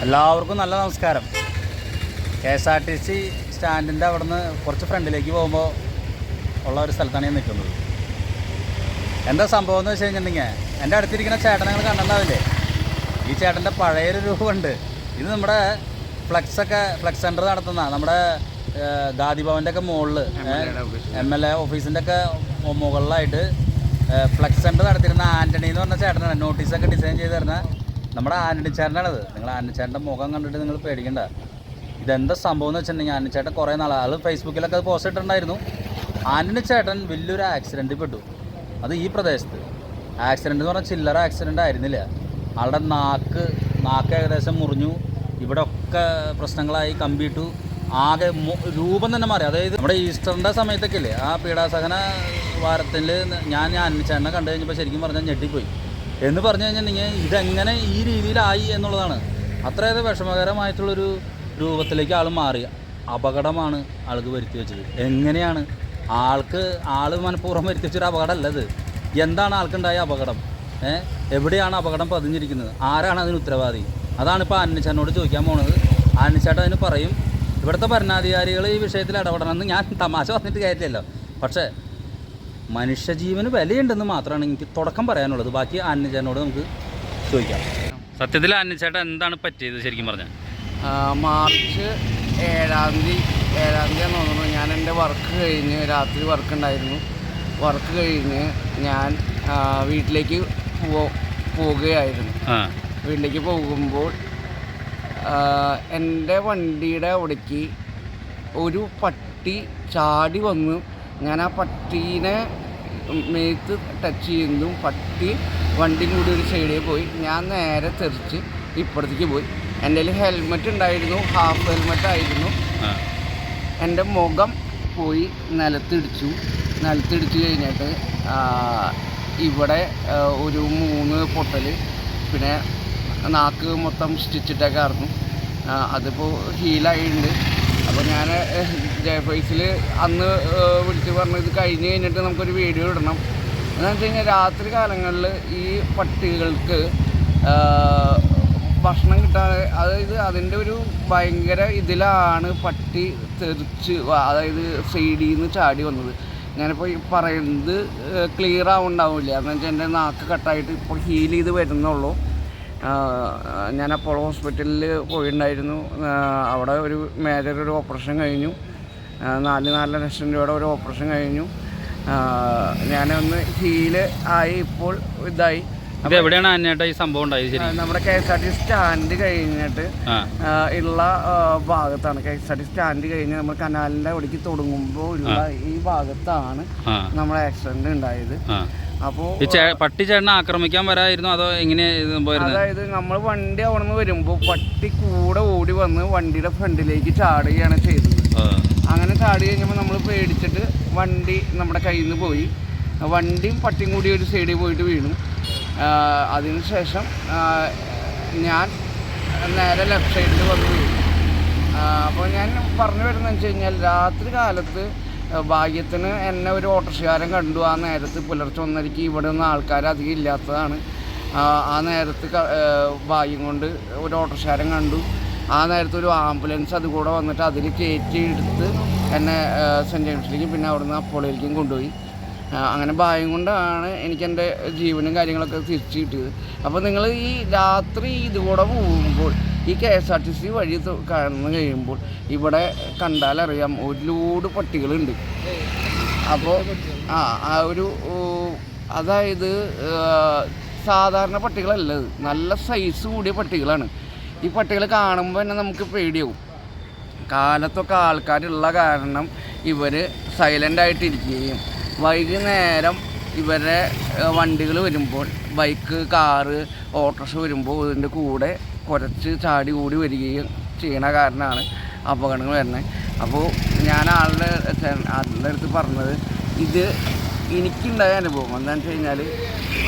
എല്ലാവർക്കും നല്ല നമസ്കാരം. KSRTC സ്റ്റാൻഡിൻ്റെ അവിടെ നിന്ന് കുറച്ച് ഫ്രണ്ടിലേക്ക് പോകുമ്പോൾ ഉള്ള ഒരു സ്ഥലത്താണ് ഞാൻ നിൽക്കുന്നത്. എന്താ സംഭവം എന്ന് വെച്ച് കഴിഞ്ഞിട്ടുണ്ടെങ്കിൽ, എൻ്റെ അടുത്തിരിക്കുന്ന ചേട്ടൻ നിങ്ങൾ കണ്ടിട്ടുണ്ടാവില്ലേ? ഈ ചേട്ടൻ്റെ പഴയൊരു രൂപമുണ്ട്. ഇത് നമ്മുടെ ഫ്ലക്സ് സെൻറ്റർ നടത്തുന്ന നമ്മുടെ ഗാന്ധി ഭവൻ്റെ ഒക്കെ മുകളിൽ MLA ഓഫീസിൻ്റെ ഒക്കെ മുകളിലായിട്ട് ഫ്ലക്സ് സെൻറ്റർ നടത്തിയിരുന്ന ആൻ്റണി എന്ന് പറഞ്ഞ ചേട്ടനാണ്. നോട്ടീസൊക്കെ ഡിസൈൻ ചെയ്ത് തരുന്ന നമ്മുടെ ആൻ്റണി ചേട്ടനാണത്. നിങ്ങൾ ആൻ്റണി ചേട്ടൻ്റെ മുഖം കണ്ടിട്ട് നിങ്ങൾ പേടിക്കണ്ട. ഇതെന്താ സംഭവം എന്ന് വെച്ചിട്ടുണ്ടെങ്കിൽ, ആൻ്റണി ചേട്ടൻ കുറേ നാളാണ് അത് ഫേസ്ബുക്കിലൊക്കെ അത് പോസ്റ്റ് ഇട്ടിട്ടുണ്ടായിരുന്നു. ആൻ്റണി ചേട്ടൻ വലിയൊരു ആക്സിഡൻറ്റിൽ പെട്ടു. അത് ഈ പ്രദേശത്ത് ആക്സിഡൻറ്റ് എന്ന് പറഞ്ഞാൽ ചില്ലറ ആക്സിഡൻ്റ് ആയിരുന്നില്ല. ആളുടെ നാക്ക് ഏകദേശം മുറിഞ്ഞു. ഇവിടെ ഒക്കെ പ്രശ്നങ്ങളായി, കമ്പിയിട്ടു, ആകെ രൂപം തന്നെ മാറി. അതായത് നമ്മുടെ ഈസ്റ്ററിൻ്റെ സമയത്തൊക്കെ ഇല്ലേ, ആ പീഡാസഹന വാരത്തിൽ ഞാൻ ചേട്ടനെ കണ്ടു കഴിഞ്ഞപ്പോൾ ശരിക്കും പറഞ്ഞാൽ ഞെട്ടിപ്പോയി. എന്ന് പറഞ്ഞു കഴിഞ്ഞിട്ടുണ്ടെങ്കിൽ ഇതെങ്ങനെ ഈ രീതിയിലായി എന്നുള്ളതാണ്. അത്രയേറെ വിഷമകരമായിട്ടുള്ളൊരു രൂപത്തിലേക്ക് ആൾ മാറി. അപകടമാണ് ആൾക്ക് വരുത്തി വെച്ചത്. എങ്ങനെയാണ് ആൾ മനഃപൂർവ്വം വരുത്തി വെച്ചൊരു അപകടമല്ലത്. എന്താണ് ആൾക്കുണ്ടായ അപകടം? എവിടെയാണ് അപകടം പതിഞ്ഞിരിക്കുന്നത്? ആരാണ് അതിന് ഉത്തരവാദി? അതാണ് ഇപ്പോൾ ആന്റണിച്ചേട്ടനോട് ചോദിക്കാൻ പോകുന്നത്. ആന്റണിച്ചേട്ടൻ അതിന് പറയും. ഇവിടുത്തെ ഭരണാധികാരികൾ ഈ വിഷയത്തിൽ ഇടപെടണമെന്ന് ഞാൻ തമാശ പറഞ്ഞിട്ട് കാര്യമില്ലല്ലോ. പക്ഷേ മനുഷ്യജീവന് വിലയുണ്ടെന്ന് മാത്രമാണ് എനിക്ക് തുടക്കം പറയാനുള്ളത്. ബാക്കി ആന്റണിച്ചേട്ടനോട് നമുക്ക് ചോദിക്കാം. സത്യത്തിൽ ആന്റണിച്ചേട്ടൻ എന്താണ് പറ്റിയത് ശരിക്കും പറഞ്ഞാൽ? മാർച്ച് 7-ാം തീയതി തോന്നുന്നു. ഞാൻ എൻ്റെ വർക്ക് കഴിഞ്ഞ്, രാത്രി വർക്ക് ഉണ്ടായിരുന്നു. വർക്ക് കഴിഞ്ഞ് ഞാൻ വീട്ടിലേക്ക് പോവുകയായിരുന്നു. വീട്ടിലേക്ക് പോകുമ്പോൾ എൻ്റെ വണ്ടിയുടെ അവിടേക്ക് ഒരു പട്ടി ചാടി വന്നു. ഞാൻ ആ പട്ടീനെ മേത്ത് ടച്ച് ചെയ്യുന്നതും പട്ടി വണ്ടിയും കൂടി ഒരു സൈഡിൽ പോയി. ഞാൻ നേരെ തെറിച്ച് ഇപ്പുറത്തേക്ക് പോയി. എൻ്റെ കയ്യിൽ ഹെൽമെറ്റ് ഉണ്ടായിരുന്നു, ഹാഫ് ഹെൽമെറ്റ് ആയിരുന്നു. എൻ്റെ മുഖം പോയി നിലത്തിടിച്ചു കഴിഞ്ഞിട്ട് ഇവിടെ ഒരു 3 പൊട്ടൽ, പിന്നെ നാക്ക് മൊത്തം സ്റ്റിച്ചിട്ടൊക്കെ ആയിരുന്നു. അതിപ്പോൾ ഹീലായിട്ടുണ്ട്. അപ്പോൾ ഞാൻ ജയഫൈസിൽ അന്ന് വിളിച്ച് പറഞ്ഞു ഇത് കഴിഞ്ഞിട്ട് നമുക്കൊരു വീഡിയോ ഇടണം. എന്താണെന്ന് വെച്ച് കഴിഞ്ഞാൽ രാത്രി കാലങ്ങളിൽ ഈ പട്ടികൾക്ക് ഭക്ഷണം കിട്ടാതെ, അതായത് അതിൻ്റെ ഒരു ഭയങ്കര ഇതിലാണ് പട്ടി തെറിച്ച്, അതായത് സൈഡിൽ നിന്ന് ചാടി വന്നത്. ഞാനിപ്പോൾ ഈ പറയുന്നത് ക്ലിയർ ആവുന്നുണ്ടാവില്ല. എന്ന് വെച്ചാൽ എൻ്റെ നാക്ക് കട്ടായിട്ട് ഇപ്പോൾ ഹീൽ ചെയ്ത് വരുന്നുള്ളൂ. ഞാൻ അപ്പോളോ ഹോസ്പിറ്റലിൽ പോയിട്ടുണ്ടായിരുന്നു. അവിടെ ഒരു മേജർ ഒരു ഓപ്പറേഷൻ കഴിഞ്ഞു. 4 ലക്ഷം രൂപയുടെ ഒരു ഓപ്പറേഷൻ കഴിഞ്ഞു. ഞാനൊന്ന് ഹീല് ആയി, ഇപ്പോൾ ഇതായി. എവിടെയാണ് അന്നേട്ടാ ഈ സംഭവം ഉണ്ടായത്? നമ്മുടെ KSRTC സ്റ്റാൻഡ് കഴിഞ്ഞിട്ട് ഉള്ള ഭാഗത്താണ്. KSRTC സ്റ്റാൻഡ് കഴിഞ്ഞ് നമ്മൾ കനാലിൻ്റെ അവിടേക്ക് തുടങ്ങുമ്പോൾ ഉള്ള ഈ ഭാഗത്താണ് നമ്മുടെ ആക്സിഡന്റ് ഉണ്ടായത്. അപ്പോൾ പട്ടി ചേട്ടനെ ആക്രമിക്കാൻ വരായിരുന്നു അതോ എങ്ങനെ? അതായത് നമ്മൾ വണ്ടി അവിടെ നിന്ന് വരുമ്പോൾ പട്ടി കൂടെ ഓടി വന്ന് വണ്ടിയുടെ ഫ്രണ്ടിലേക്ക് ചാടുകയാണ് ചെയ്തത്. അങ്ങനെ ചാടി കഴിഞ്ഞപ്പോൾ നമ്മൾ പേടിച്ചിട്ട് വണ്ടി നമ്മുടെ കയ്യിൽ നിന്ന് പോയി. വണ്ടിയും പട്ടിയും കൂടി ഒരു സൈഡിൽ പോയിട്ട് വീണു. അതിനുശേഷം ഞാൻ നേരെ ലെഫ്റ്റ് സൈഡിൽ വന്ന് വീണു. അപ്പോൾ ഞാൻ പറഞ്ഞു വരുന്നതെന്ന് വെച്ച് കഴിഞ്ഞാൽ, രാത്രി കാലത്ത് ഭാഗ്യത്തിന് എന്നെ ഒരു ഓട്ടോറിക്ഷക്കാരൻ കണ്ടു. ആ നേരത്ത് പുലർച്ചെ 1:30 ഇവിടെ ഒന്നും ആൾക്കാർ അധികം ഇല്ലാത്തതാണ്. ആ നേരത്ത് ഭാഗ്യം കൊണ്ട് ഒരു ഓട്ടോറിക്ഷക്കാരൻ കണ്ടു. ആ നേരത്ത് ഒരു ആംബുലൻസ് അതുകൂടെ വന്നിട്ട് അതിൽ കയറ്റി എടുത്ത് എന്നെ സെൻറ്റ് ജെയിംസിലേക്കും പിന്നെ അവിടുന്ന് അപ്പോളയിലേക്കും കൊണ്ടുപോയി. അങ്ങനെ ഭാഗ്യം കൊണ്ടാണ് എനിക്കെൻ്റെ ജീവനും കാര്യങ്ങളൊക്കെ തിരിച്ച് കിട്ടിയത്. അപ്പോൾ നിങ്ങൾ ഈ രാത്രി ഇതുകൂടെ പോകുമ്പോൾ ഈ KSRTC വഴി കടന്നു കഴിയുമ്പോൾ ഇവിടെ കണ്ടാലറിയാം ഒരു ലോഡ് പട്ടികളുണ്ട്. അപ്പോൾ ആ ഒരു അതായത് സാധാരണ പട്ടികളല്ലത്, നല്ല സൈസ് കൂടിയ പട്ടികളാണ്. ഈ പട്ടികൾ കാണുമ്പോൾ തന്നെ നമുക്ക് പേടിയാവും. കാലത്തൊക്കെ ആൾക്കാരുള്ള കാരണം ഇവർ സൈലൻ്റായിട്ടിരിക്കുകയും വൈകുന്നേരം ഇവരുടെ വണ്ടികൾ വരുമ്പോൾ, ബൈക്ക്, കാറ്, ഓട്ടോറിക്ഷ വരുമ്പോൾ ഇതിൻ്റെ കൂടെ കുറച്ച് ചാടി കൂടി വരികയും ചെയ്യണ കാരണമാണ് അപകടങ്ങൾ വരുന്നത്. അപ്പോൾ ഞാൻ ആളുടെ അടുത്ത് പറഞ്ഞത്, ഇത് എനിക്കുണ്ടായ അനുഭവം എന്താണെന്ന് വെച്ച് കഴിഞ്ഞാൽ,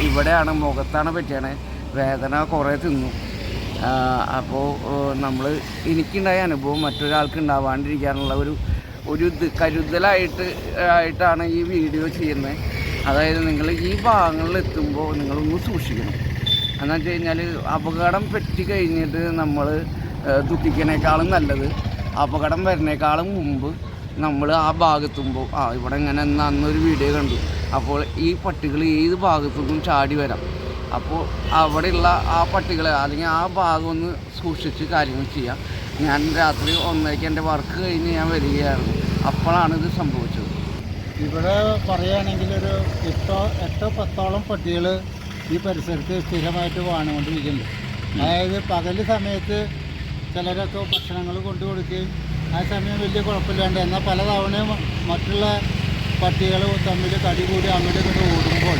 ഇവിടെയാണ് മുഖത്താണ് പറ്റിയാണ് വേദന കുറേ തിന്നു. അപ്പോൾ എനിക്കുണ്ടായ അനുഭവം മറ്റൊരാൾക്ക് ഉണ്ടാവാണ്ടിരിക്കാനുള്ള ഒരു കരുതലായിട്ടാണ് ഈ വീഡിയോ ചെയ്യുന്നത്. അതായത് നിങ്ങൾ ഈ ഭാഗങ്ങളിൽ എത്തുമ്പോൾ നിങ്ങളൊന്ന് സൂക്ഷിക്കണം. എന്ന് വെച്ച് കഴിഞ്ഞാൽ അപകടം പറ്റി കഴിഞ്ഞിട്ട് നമ്മൾ ദുഃഖിക്കണേക്കാളും നല്ലത് അപകടം വരുന്നേക്കാളും മുമ്പ് നമ്മൾ ആ ഭാഗത്തുമ്പോൾ ഇവിടെ ഇങ്ങനെ അന്നൊരു വീഡിയോ കണ്ടു. അപ്പോൾ ഈ പട്ടികൾ ഏത് ഭാഗത്തുനിന്നും ചാടി വരാം. അപ്പോൾ അവിടെയുള്ള ആ പട്ടികളെ അല്ലെങ്കിൽ ആ ഭാഗം ഒന്ന് സൂക്ഷിച്ച് കാര്യങ്ങൾ ചെയ്യാം. ഞാൻ രാത്രി 1:00 എൻ്റെ വർക്ക് കഴിഞ്ഞ് ഞാൻ വരികയായിരുന്നു. അപ്പോഴാണ് ഇത് സംഭവിച്ചത്. ഇവിടെ പറയുകയാണെങ്കിൽ ഒരു 8-10 പട്ടികൾ ഈ പരിസരത്ത് സ്ഥിരമായിട്ട് വാണുകൊണ്ടിരിക്കുന്നുണ്ട്. അതായത് പകൽ സമയത്ത് ചിലരൊക്കെ ഭക്ഷണങ്ങൾ കൊണ്ടു കൊടുക്കുകയും ആ സമയം വലിയ കുഴപ്പമില്ലാണ്ട്, എന്നാൽ പല തവണയും മറ്റുള്ള പട്ടികൾ തമ്മിൽ കടി കൂടി അങ്ങോട്ട് ഇങ്ങോട്ട് ഓടുമ്പോൾ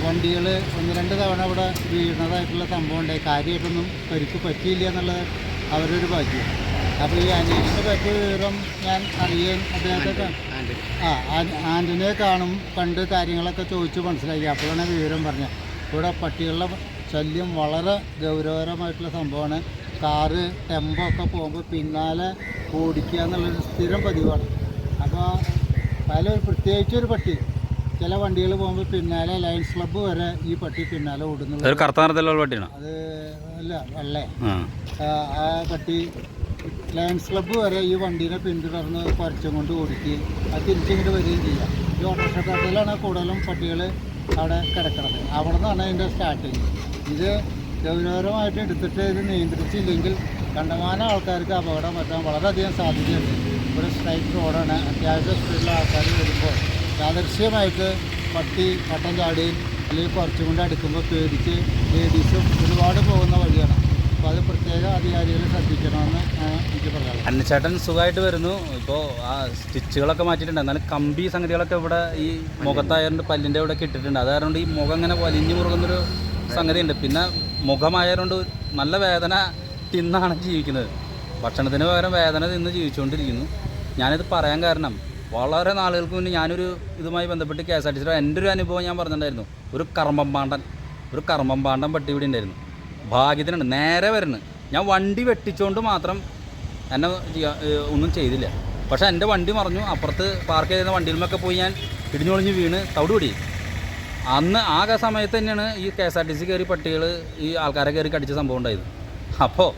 വണ്ടികൾ 1-2 തവണ ഇവിടെ വീണതായിട്ടുള്ള സംഭവം ഉണ്ടായി. കാര്യമായിട്ടൊന്നും പരിക്ക് പറ്റിയില്ല എന്നുള്ളത് അവരൊരു ഭാഗ്യം. അപ്പോൾ ഈ അനിയലിനെ പറ്റിയ വിവരം ഞാൻ അറിയാൻ അദ്ദേഹത്തെ ആൻ്റണിയെ കണ്ട് കാര്യങ്ങളൊക്കെ ചോദിച്ച് മനസ്സിലാക്കി. അപ്പോഴാണ് വിവരം പറഞ്ഞത്. ഇവിടെ പട്ടികളുടെ ശല്യം വളരെ ഗൗരവകരമായിട്ടുള്ള സംഭവമാണ്. കാറ് ടെമ്പോ ഒക്കെ പോകുമ്പോൾ പിന്നാലെ ഓടിക്കുക എന്നുള്ളൊരു സ്ഥിരം പതിവാണ്. അപ്പോൾ പ്രത്യേകിച്ചൊരു പട്ടി ചില വണ്ടികൾ പോകുമ്പോൾ പിന്നാലെ ലയൺസ് ക്ലബ്ബ് വരെ ഈ പട്ടി പിന്നാലെ ഓടുന്നത്. അത് അല്ല വെള്ളേ ആ പട്ടി ലയൺസ് ക്ലബ്ബ് വരെ ഈ വണ്ടീനെ പിന്തുടർന്ന് കുറച്ചും കൊണ്ട് ഓടിക്കുകയും അത് തിരിച്ചിങ്ങോട്ട് വരികയും ചെയ്യാം. ഈ ഓട്ടോറിക്ഷക്കാട്ടിലാണ് കൂടുതലും പട്ടികൾ അവിടെ കിടക്കുന്നത്. അവിടെ നിന്നാണ് അതിൻ്റെ സ്റ്റാർട്ടിങ്. ഇത് ഗൗരവമായിട്ട് എടുത്തിട്ട് ഇത് നിയന്ത്രിച്ചില്ലെങ്കിൽ കണ്ടമാനം ആൾക്കാർക്ക് അപകടം പറ്റാൻ വളരെയധികം സാധ്യതയുണ്ട്. ഒരു സ്ട്രൈറ്റ് റോഡാണ്. അത്യാവശ്യം സ്പീഡിലുള്ള ആൾക്കാർ വരുമ്പോൾ യാദൃശ്യമായിട്ട് പട്ടി വട്ടം ചാടി അല്ലെങ്കിൽ കുറച്ചും കൊണ്ട് അടുക്കുമ്പോൾ പേടിച്ച് ലേഡീസും ഒരുപാട് പോകുന്ന വഴിയാണ്. അപ്പോൾ അത് പ്രത്യേക അധികാരികൾ ശ്രദ്ധിക്കണമെന്ന് എനിക്ക് പറയാം. അന്നച്ചേട്ടൻ സുഖമായിട്ട് വരുന്നു. ഇപ്പോൾ ആ സ്റ്റിച്ചുകളൊക്കെ മാറ്റിയിട്ടുണ്ട്. എന്നാലും കമ്പി സംഗതികളൊക്കെ ഇവിടെ ഈ മുഖത്തായതുകൊണ്ട് പല്ലിൻ്റെ ഇവിടെ ഇട്ടിട്ടുണ്ട്. അത് കാരണം ഈ മുഖം ഇങ്ങനെ വലിഞ്ഞു മുറുകുന്നൊരു സംഗതിയുണ്ട്. പിന്നെ മുഖമായതുകൊണ്ട് നല്ല വേദന തിന്നാണ് ജീവിക്കുന്നത്. ഭക്ഷണത്തിന് പകരം വേദന തിന്ന് ജീവിച്ചുകൊണ്ടിരിക്കുന്നു. ഞാനിത് പറയാൻ കാരണം വളരെ നാളുകൾക്ക് മുന്നേ ഞാനൊരു ഇതുമായി ബന്ധപ്പെട്ട് KSRTC എൻ്റെ ഒരു അനുഭവം ഞാൻ പറഞ്ഞിട്ടുണ്ടായിരുന്നു. ഒരു കർമ്മം പാണ്ടൻ പട്ടി ഇവിടെ ഉണ്ടായിരുന്നു. ഭാഗ്യത്തിനുണ്ട് നേരെ വരുന്നത്. ഞാൻ വണ്ടി വെട്ടിച്ചുകൊണ്ട് മാത്രം എന്നെ ഒന്നും ചെയ്തില്ല. പക്ഷേ എൻ്റെ വണ്ടി മറിഞ്ഞു. അപ്പുറത്ത് പാർക്ക് ചെയ്യുന്ന വണ്ടിയിലുമൊക്കെ പോയി ഞാൻ ഇടിഞ്ഞൊളിഞ്ഞ് വീണ് തവിടുപിടി. അന്ന് ആകെ സമയത്ത് തന്നെയാണ് ഈ KSRTC കയറി പട്ടികൾ ഈ ആൾക്കാരെ കയറി കടിച്ച സംഭവം ഉണ്ടായത്. അപ്പോൾ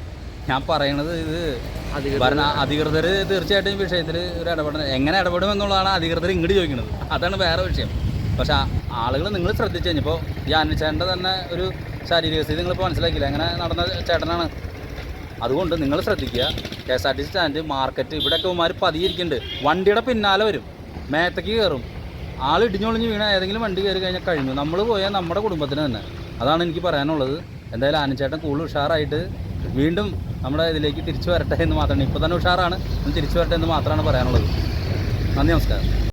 ഞാൻ പറയണത് ഇത് അധികൃതർ തീർച്ചയായിട്ടും ഈ വിഷയത്തിൽ ഒരു എങ്ങനെ ഇടപെടുമെന്നുള്ളതാണ് അധികൃതർ ഇങ്ങോട്ട് ചോദിക്കുന്നത്. അതാണ് വേറെ വിഷയം. പക്ഷേ ആളുകൾ നിങ്ങൾ ശ്രദ്ധിച്ചു കഴിഞ്ഞപ്പോൾ ഈ അനിച്ചേട്ടൻ്റെ തന്നെ ഒരു ശാരീരിക സ്ഥിതി നിങ്ങളിപ്പോൾ മനസ്സിലാക്കിയില്ല. എങ്ങനെ നടന്ന ചേട്ടനാണ്. അതുകൊണ്ട് നിങ്ങൾ ശ്രദ്ധിക്കുക. KSRTC സ്റ്റാൻഡ്, മാർക്കറ്റ്, ഇവിടെയൊക്കെ ഉമാർ പതിയിരിക്കുന്നുണ്ട്. വണ്ടിയുടെ പിന്നാലെ വരും, മേത്തേക്ക് കയറും. ആൾ ഇടിഞ്ഞൊളിഞ്ഞ് വീണ ഏതെങ്കിലും വണ്ടി കയറി കഴിഞ്ഞാൽ കഴിഞ്ഞു. നമ്മൾ പോയാൽ നമ്മുടെ കുടുംബത്തിന് തന്നെ. അതാണ് എനിക്ക് പറയാനുള്ളത്. എന്തായാലും ആനച്ചേട്ടൻ കൂടുതൽ ഉഷാറായിട്ട് വീണ്ടും നമ്മുടെ ഇതിലേക്ക് തിരിച്ചു വരട്ടെ എന്ന് മാത്രമാണ്. ഇപ്പോൾ തന്നെ ഉഷാറാണ്, തിരിച്ചു വരട്ടെ എന്ന് മാത്രമാണ് പറയാനുള്ളത്. നന്ദി, നമസ്കാരം.